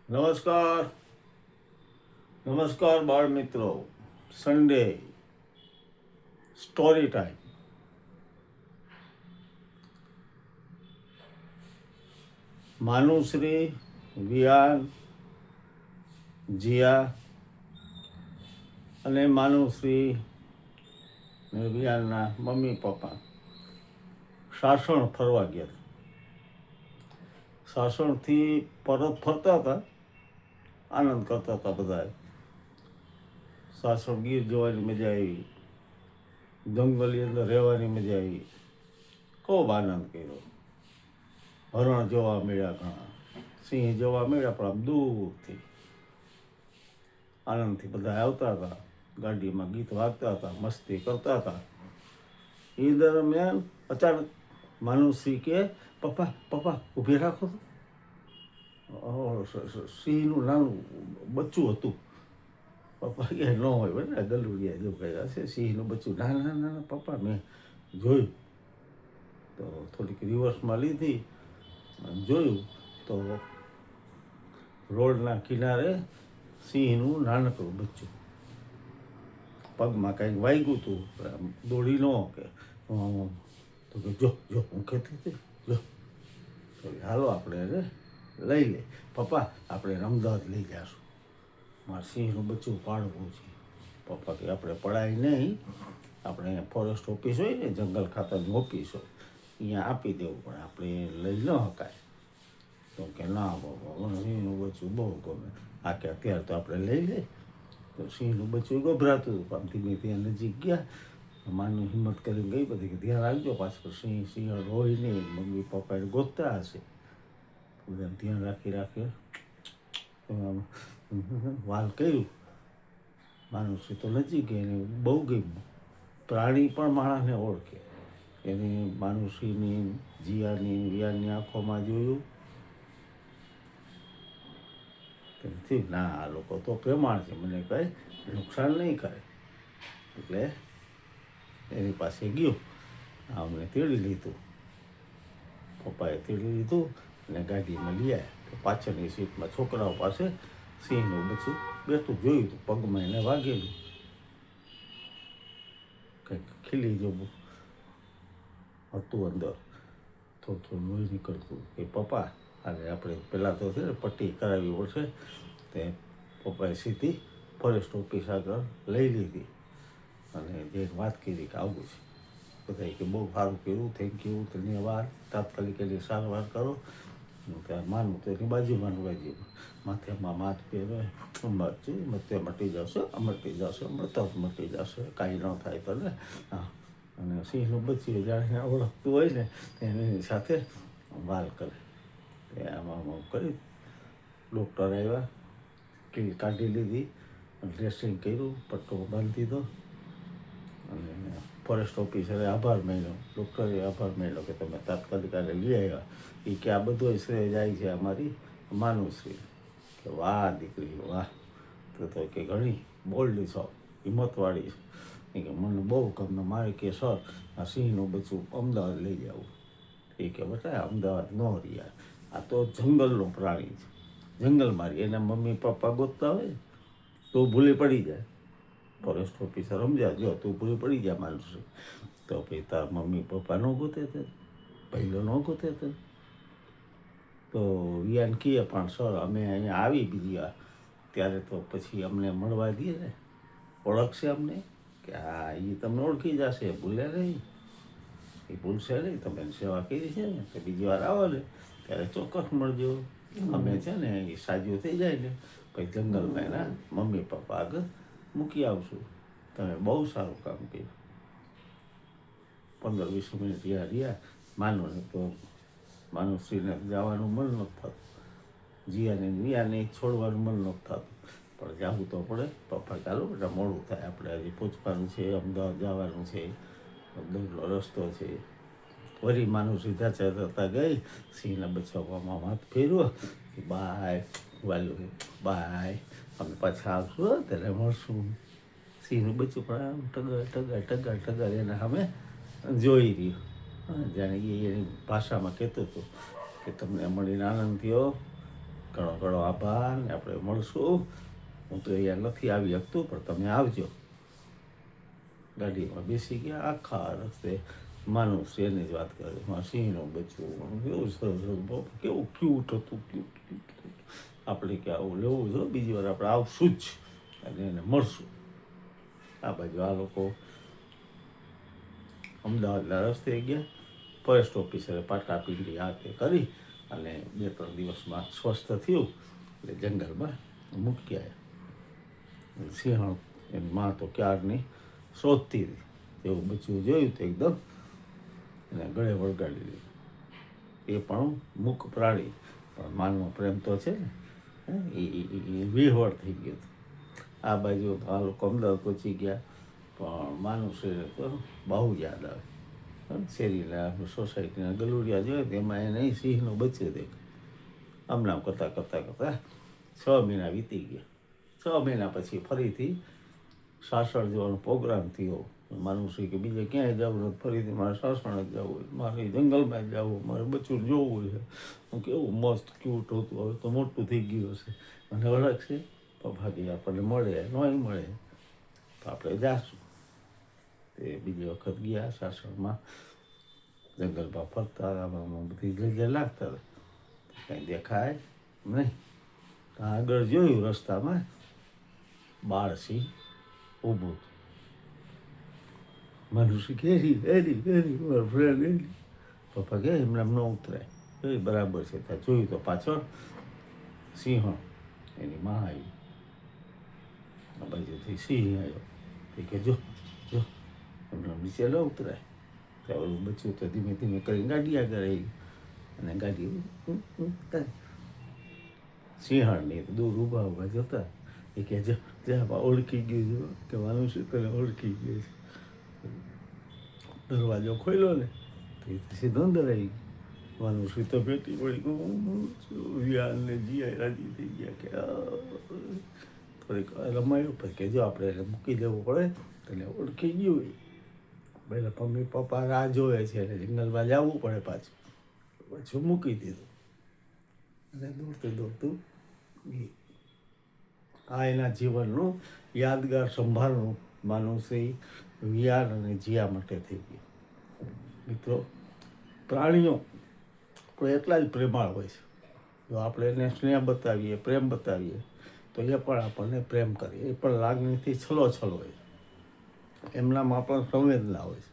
નમસ્કાર નમસ્કાર બાળ મિત્રો. Sunday story time. Manushree, Viyan, Jiya અને માનુશ્રી ને વિયાનના મમ્મી પપ્પા સાસણ ફરવા ગયા. સાસણથી પરત ફરતા હતા, આનંદ કરતા હતા બધા. સાસણ ગીર જોવાની મજા આવી, જંગલની અંદર રહેવાની મજા આવી, ખૂબ આનંદ કર્યો. હરણ જોવા મળ્યા, ઘણા સિંહ જોવા મળ્યા, પણ આમ દૂરથી. આનંદથી બધા આવતા હતા, ગાડીમાં ગીત વાગતા હતા, મસ્તી કરતા હતા. એ દરમિયાન અચાનક માનુશ્રી કે, પપ્પા પપ્પા ઊભી રાખો તો. સિંહનું નાનું બચ્ચું હતું. પપ્પા કે ન હોય બને ગલુડિયા જેવું કંઈ હશે સિંહનું બચ્ચું. ના ના ના ના પપ્પા, મેં જોયું. તો થોડીક રિવર્સમાં લીધી, જોયું તો રોડના કિનારે સિંહનું નાનકડું બચ્ચું. પગમાં કંઈક વાગ્યું હતું, દોડી ન કે. તો કે જો જો હું કહેતી હતી, જો તો હાલો આપણે એને લઈ લે. પપ્પા આપણે અમદાવાદ લઈ જઈશું, મારે સિંહનું બચ્ચું પાળવું છે. પપ્પા કે આપણે પડાય નહીં, આપણે ફોરેસ્ટ ઓફિસ હોય ને, જંગલ ખાતાની ઓફિસ હોય, અહીંયા આપી દેવું, પણ આપણે લઈ ન શકાય. તો કે ના બાબા, મને સિંહનું બચ્ચું બહુ ગમે. આ કે અત્યારે તો આપણે લઈ લે. તો સિંહનું બચ્ચું ગભરાતું હતું, પણ ધીમે ધીમે નજીક ગયા. માનું હિંમત કરીને ગઈ બધી કે ધ્યાન રાખજો, પાછળ સિંહ રોય નહીં, મમ્મી પપ્પાને ગોતતા હશે. બધાને ધ્યાન રાખી વાલ કર્યું. માનુશ્રી તો નજીક ગઈ, એને બહુ ગમ્યું. પ્રાણી પણ માણસને ઓળખે. એની માનુશ્રીની, જીયાની, વિયાનની આંખોમાં જોયું. તેથી ના, આ લોકો તો પ્રેમાળ છે, મને કંઈ નુકસાન નહીં કરે. એટલે એની પાસે ગયો. અમને તેડી લીધું, પપ્પાએ તેડી લીધું અને ગાડીમાં લઈ આવ્યા. તો પાછળની સીટમાં છોકરાઓ પાસે સિંહનું બચ્ચું બેઠું જોયું હતું. પગમાં એને વાગેલું, કંઈક ખીલી જેવું હતું અંદર, થોડું થોડું લોહી નીકળતું. એ પપ્પા, અને આપણે પહેલાં તો છે ને પટ્ટી કરાવવી પડશે. તે પપ્પાએ સીધી ફોરેસ્ટ ઓફિસ આગળ લઈ લીધી અને જે વાત કરી કે આવું છે. બધા કે બહુ સારું કર્યું, થેન્ક યુ, ધન્યવાદ, તાત્કાલિક એની સારવાર કરો. ત્યાં માનું તો એની બાજુમાં માથેમાં માથ પહેરે, મતે મટી જશે, મટી જશે, મતત મટી જશે, કાંઈ ન થાય તને. હા, અને સિંહનું બચ્ચું જાણે ઓળખતું હોય ને, એની સાથે વાલ કરે. આમાં કરી ડૉક્ટર આવ્યા, કીલ કાઢી લીધી, ડ્રેસિંગ કર્યું, પટ્ટો બાંધી દીધો. અને ફોરેસ્ટ ઓફિસરે આભાર માન્યો, ડૉક્ટરે આભાર માન્યો કે તમે તાત્કાલિક આને લઈ આવ્યા. એ કે આ બધો શ્રેય જાય છે અમારી માનુશ્રી. કે વાહ દીકરી વાહ, તો કે ઘણી બોલ્ડ છો, હિંમતવાળી છે. એ કે મને બહુ ગમે. મારે કે સર આ સિંહનું બચ્ચું અમદાવાદ લઈ જવું. એ કે બતા અમદાવાદ ન રહ્યા, આ તો જંગલનું પ્રાણી છે, જંગલમાં રહી. એના મમ્મી પપ્પા ગોતતા હોય તો ભૂલી પડી જાય. ફોરેસ્ટ ઓફિસર સમજ્યા, જો તું ભૂલી પડી જાય માનુશ્રી, તો પછી તારા મમ્મી પપ્પા ન ગોતે તે, પહેલો ન ગોતે તે. તો વિયાન કહે પણ સર અમે અહીંયા આવી બીજી વાર, ત્યારે તો પછી અમને મળવા દઈએ ને, ઓળખશે અમને. કે હા, એ તમને ઓળખી જશે, ભૂલે નહીં, એ ભૂલશે નહીં. તમે એની સેવા કરી છે ને, તો બીજી વાર આવો ને ત્યારે ચોક્કસ મળજો. અમે છે ને એ સાજું થઈ જાય ને, પછી જંગલમાં એના મમ્મી પપ્પા આગળ મૂકી આવશું. તમે બહુ સારું કામ કર્યું. 15-20 મિનિટ રહ્યા માનો ને, તો માનુશ્રીને જવાનું મન નથી થતું, જીયાને વિયાને છોડવાનું મન નથી થતું, પણ જવું તો પડે. પપ્પા ચાલો બેટા, મોડું થાય, આપણે હજી પહોંચવાનું છે, અમદાવાદ જવાનું છે, દૂરનો રસ્તો છે. વળી માનુશ્રી જતા ગઈ, સિંહના બચ્ચામાં હાથ ફેરવો, બાય વાલું, બાય, અમે પાછા આવશું, ત્યારે મળશું. સિંહનું બચ્ચું પણ આમ ટગર એના સામે જોઈ રહ્યું. જાણે એ એની ભાષામાં કહેતું હતું કે તમને મળીને આનંદ થયો, ઘણો ઘણો આભાર ને આપણે મળશું. હું તો અહીંયા નથી આવી શકતું પણ તમે આવજો. ગાડીમાં બેસી ગયા આખા રસ્તે માનુસ એની જ વાત કરે, એમાં સિંહનું બચ્ચું કેવું સરસ, કેવું ક્યુટ હતું, ક્યુટ. આપણે કે આવું લેવું છે, બીજી વાર આપણે આવશું જ અને એને મળશું. આ બાજુ આ લોકો અમદાવાદના રસ્તે ગયા, ફોરેસ્ટ ઓફિસરે પાટા પીંડી આ તે કરી અને 2-3 દિવસમાં સ્વસ્થ થયું એટલે જંગલમાં મૂકી આવ્યા. સિંહણ એની માં તો ક્યારની શોધતી હતી, એવું બચ્ચું જોયું તો એકદમ એને ગળે વળગાડી દીધું. એ પણ મુખ પ્રાણી, પણ માનવો પ્રેમ તો છે ને, એ વિહવળ થઈ ગયું હતું. આ બાજુ આ લોકો અમદાવાદ પહોંચી ગયા પણ માનુષને તો બહુ યાદ આવે. શેરીના સોસાયટીના ગલુડિયા જોઈએ તો એમાં એને સિંહનું બચ્ચું દેખાય. આમ કરતાં 6 મહિના વીતી ગયા. 6 મહિના પછી ફરીથી સાસણ જવાનો પ્રોગ્રામ થયો. માનુષી કે બીજે ક્યાંય જવું નથી, ફરીથી મારે સાસણ જ જવું હોય, મારે જંગલમાં જ જવું, મારે બચ્ચું જોવું છે. હું કેવું મસ્ત ક્યુટ હતું, હવે તો મોટું થઈ ગયું હશે, મને અલગ છે. ભાગી આપણને મળે નહીં મળે તો આપણે જાશું. તે બીજી વખત ગયા સાસણમાં, જંગલમાં ફરતા આમાં બધી જગ્યાએ લાગતા હતા, કંઈ દેખાય નહીં. આગળ જોયું રસ્તામાં બાળસિંહ ઊભું. મનુષ્ય ઘેરી મારા ફ્રેન્ડ એરી. પપ્પા કહે એમને ન ઉતરાય. એ બરાબર છે. ત્યાં જોયું તો પાછળ સિંહણ એની માં આવી. આ બાજુથી સિંહ આવ્યો. એ કે જો એમને નીચે ન ઉતરાય. ત્યાં ઓલું બચ્ચું તો ધીમે ધીમે કરીને ગાડી આગળ આવી અને ગાડી સિંહણની દૂર ઊભા જતા. એ કે જ્યાં ઓળખી ગયું જો કે મનુષ્ય તને ઓળખી ગયું છે. દરવાજો ખોલ્યો ને તો એ સીધો અંદર આવી ગયો. મનુષ્ય તો ભેટી પડી વિયાને જીયા રાજી થઈ ગયા કે થોડીક રમાયું. પછી કે જો આપણે એને મૂકી દેવું પડે એટલે ઓળખી ગયું હોય. પહેલાં મમ્મી પપ્પા રાહ જોવે છે એટલે જંગલમાં જવું પડે પાછું. પાછું મૂકી દીધું અને દોડતું આ એના જીવનનું યાદગાર સંભાળનું માનુષી વિયાર અને જીયા માટે થઈ ગયું. મિત્રો, પ્રાણીઓ પણ એટલા જ પ્રેમાળ હોય છે. જો આપણે એને સ્નેહ બતાવીએ, પ્રેમ બતાવીએ તો એ પણ આપણને પ્રેમ કરે, એ પણ લાગણીથી છલોછલ હોય. એમનામાં પણ સંવેદના હોય છે.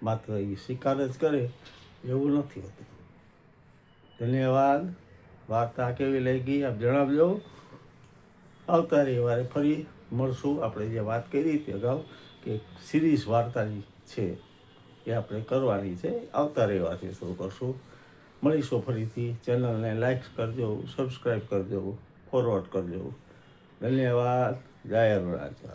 માત્ર એ શિકાર જ કરે એવું નથી હોતું. ધન્યવાદ. વાર્તા કેવી લાગી આપ જણાવજો. આવતા રવિવારે ફરી મળશું. આપણે જે વાત કરી હતી અગાઉ કે સિરીઝ વાર્તાની છે એ આપણે કરવાની છે, આવતા રવિવારથી શરૂ કરશું. મળીશું ફરીથી. ચેનલને લાઈક કરજો, સબસ્ક્રાઈબ કરજો, ફોરવર્ડ કરજો. ધન્યવાદ. જય અરુણાચલ.